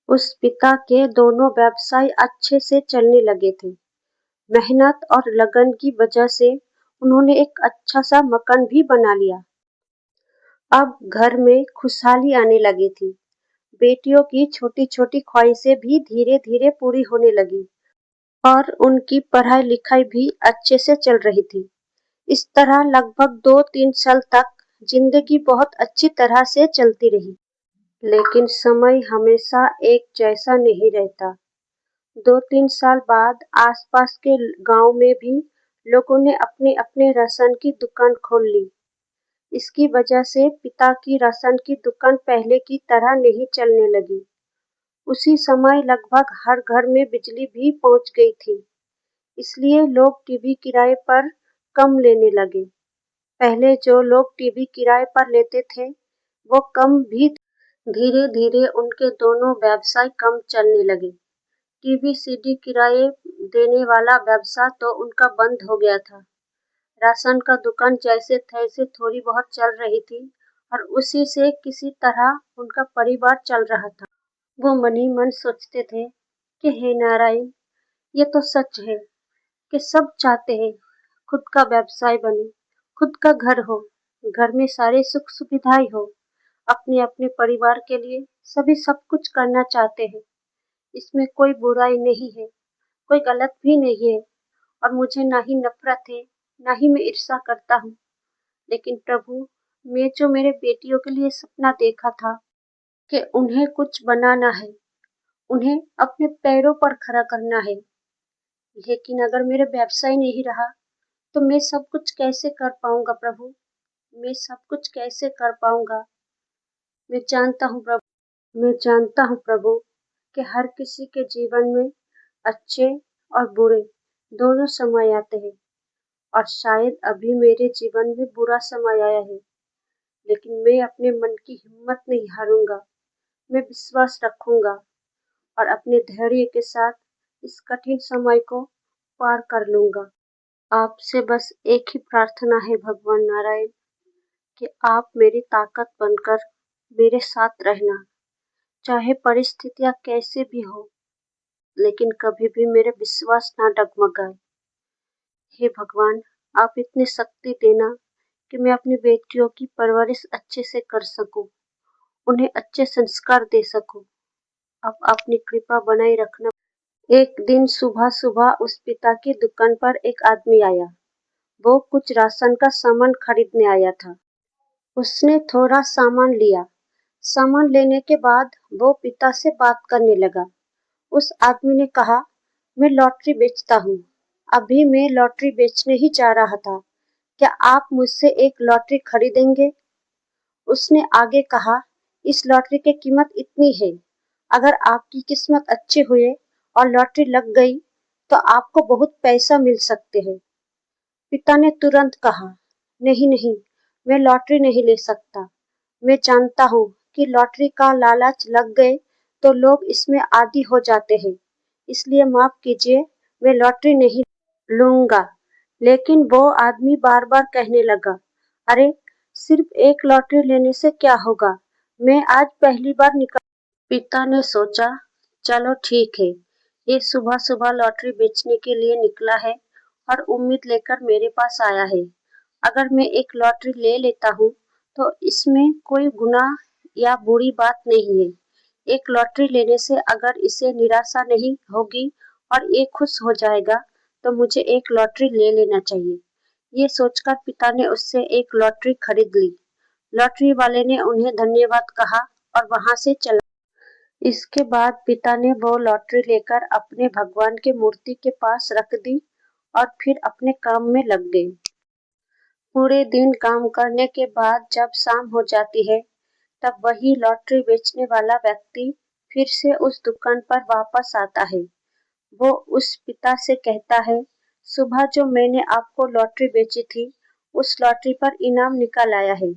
उस पिता के दोनों व्यवसाय अच्छे से चलने लगे थे। मेहनत और लगन की वजह से उन्होंने एक अच्छा सा मकान भी बना लिया। अब घर में खुशहाली आने लगी थी। बेटियों की छोटी छोटी ख्वाहिशें भी धीरे धीरे पूरी होने लगी और उनकी पढ़ाई लिखाई भी अच्छे से चल रही थी। इस तरह लगभग 2-3 साल तक जिंदगी बहुत अच्छी तरह से चलती रही। लेकिन समय हमेशा एक जैसा नहीं रहता। 2-3 साल बाद आसपास के गांव में भी लोगों ने अपने अपने राशन की दुकान खोल ली। इसकी वजह से पिता की राशन की दुकान पहले की तरह नहीं चलने लगी। उसी समय लगभग हर घर में बिजली भी पहुंच गई थी। इसलिए लोग टीवी किराए पर कम लेने लगे। पहले जो लोग टीवी किराए पर लेते थे वो कम भी। धीरे धीरे उनके दोनों व्यवसाय कम चलने लगे। टीवी सीडी किराए देने वाला व्यवसाय तो उनका बंद हो गया था। राशन का दुकान जैसे तैसे थोड़ी बहुत चल रही थी और उसी से किसी तरह उनका परिवार चल रहा था। वो मन ही मन सोचते थे कि हे नारायण, ये तो सच है कि सब चाहते हैं खुद का व्यवसाय बने, खुद का घर हो, घर में सारे सुख सुविधाएं हो, अपने अपने परिवार के लिए सभी सब कुछ करना चाहते हैं। इसमें कोई बुराई नहीं है, कोई गलत भी नहीं है और मुझे ना ही नफरत है, ना ही मैं ईर्ष्या करता हूँ। लेकिन प्रभु, मैं जो मेरे बेटियों के लिए सपना देखा था कि उन्हें कुछ बनाना है, उन्हें अपने पैरों पर खड़ा करना है, लेकिन अगर मेरे व्यवसाय नहीं रहा तो मैं सब कुछ कैसे कर पाऊंगा प्रभु? मैं सब कुछ कैसे कर पाऊंगा? मैं जानता हूँ प्रभु कि हर किसी के जीवन में अच्छे और बुरे दोनों समय आते हैं और शायद अभी मेरे जीवन में बुरा समय आया है, लेकिन मैं अपने मन की हिम्मत नहीं हारूंगा। मैं विश्वास रखूंगा और अपने धैर्य के साथ इस कठिन समय को पार कर लूंगा। आपसे बस एक ही प्रार्थना है भगवान नारायण कि आप मेरी ताकत बनकर मेरे साथ रहना, चाहे परिस्थितियां कैसे भी हो, लेकिन कभी भी मेरे विश्वास ना डगमगाए। हे भगवान, आप इतनी शक्ति देना कि मैं अपनी बेटियों की परवरिश अच्छे से कर सकूं, उन्हें अच्छे संस्कार दे सकूं। आप अपनी कृपा बनाए रखना। एक दिन सुबह सुबह उस पिता की दुकान पर एक आदमी आया। वो कुछ राशन का सामान खरीदने आया था। उसने थोड़ा सामान लिया। सामान लेने के बाद वो पिता से बात करने लगा। उस आदमी ने कहा, मैं लॉटरी बेचता हूँ। अभी मैं लॉटरी बेचने ही जा रहा था। क्या आप मुझसे एक लॉटरी खरीदेंगे? उसने आगे कहा, इस लॉटरी की कीमत इतनी है। अगर आपकी किस्मत अच्छी हुए और लॉटरी लग गई तो आपको बहुत पैसा मिल सकते हैं। पिता ने तुरंत कहा, नहीं नहीं, मैं लॉटरी नहीं ले सकता। मैं जानता हूँ कि लॉटरी का लालच लग गए तो लोग इसमें आदी हो जाते हैं, इसलिए माफ कीजिए, मैं लॉटरी नहीं लूंगा। लेकिन वो आदमी बार बार कहने लगा, अरे सिर्फ एक लॉटरी लेने से क्या होगा, मैं आज पहली बार निकल। पिता ने सोचा, चलो ठीक है, ये सुबह सुबह लॉटरी बेचने के लिए निकला है और उम्मीद लेकर मेरे पास आया है। अगर मैं एक लॉटरी ले लेता हूँ तो इसमें कोई गुनाह या बुरी बात नहीं है। एक लॉटरी लेने से अगर इसे निराशा नहीं होगी और ये खुश हो जाएगा तो मुझे एक लॉटरी ले लेना चाहिए। ये सोचकर पिता ने उससे एक लॉटरी खरीद ली। लॉटरी वाले ने उन्हें धन्यवाद कहा और वहां से चला। इसके बाद पिता ने वो लॉटरी लेकर अपने भगवान की मूर्ति के पास रख दी और फिर अपने काम में लग गए। पूरे दिन काम करने के बाद जब शाम हो जाती है तब वही लॉटरी बेचने वाला व्यक्ति फिर से उस दुकान पर वापस आता है। वो उस पिता से कहता है, सुबह जो मैंने आपको लॉटरी बेची थी उस लॉटरी पर इनाम निकल आया है।